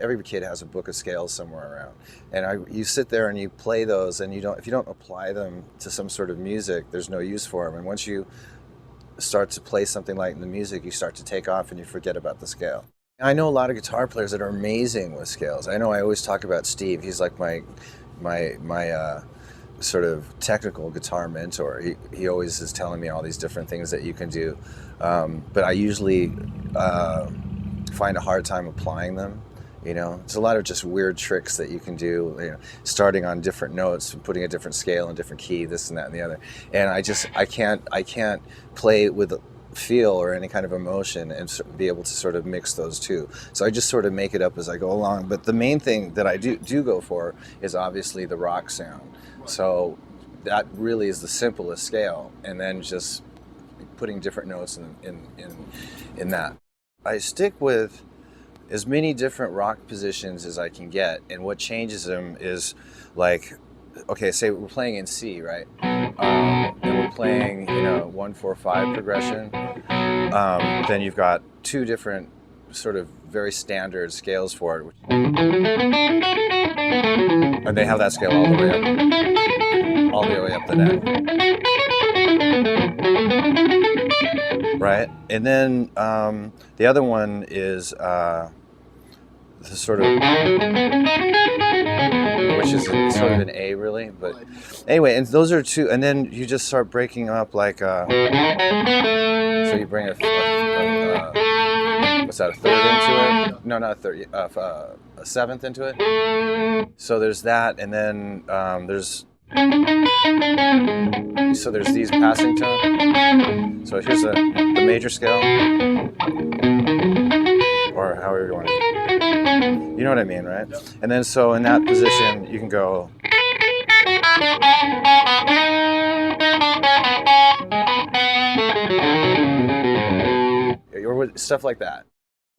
Every kid has a book of scales somewhere around, and you sit there and you play those, and if you don't apply them to some sort of music, there's no use for them. And once you start to play something like the music, you start to take off and you forget about the scale. I know a lot of guitar players that are amazing with scales. I know I always talk about Steve. He's like my sort of technical guitar mentor. He always is telling me all these different things that you can do, but I usually find a hard time applying them. It's a lot of just weird tricks that you can do, starting on different notes and putting a different scale and different key, this and that and the other. And I can't play with feel or any kind of emotion and be able to sort of mix those two. So I just sort of make it up as I go along. But the main thing that I do go for is obviously the rock sound. So that really is the simplest scale, and then just putting different notes in that. I stick with as many different rock positions as I can get, and what changes them is, like, okay, say we're playing in C, right? And we're playing, 1-4-5 progression. Then you've got two different sort of very standard scales for it, and they have that scale all the way up the neck, right? And then the other one is the sort of, which is sort of an A, really, but anyway, and those are two, and then you just start breaking up, like, so you bring what's that, a third into it? No, not a third, a seventh into it. So there's that, and then there's these passing tones. So here's the major scale, or however you want to, you know what I mean, right? And then so in that position, you can go, or stuff like that.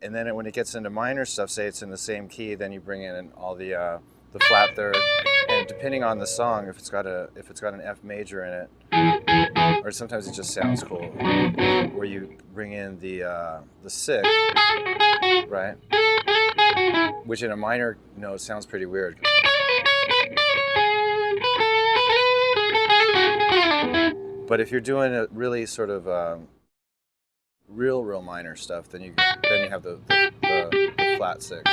And then when it gets into minor stuff, say it's in the same key, then you bring in all the flat third, and depending on the song, if it's got an F major in it, or sometimes it just sounds cool, where you bring in the sixth, right? Which in a minor note sounds pretty weird. But if you're doing a really sort of real minor stuff, then you have the flat six.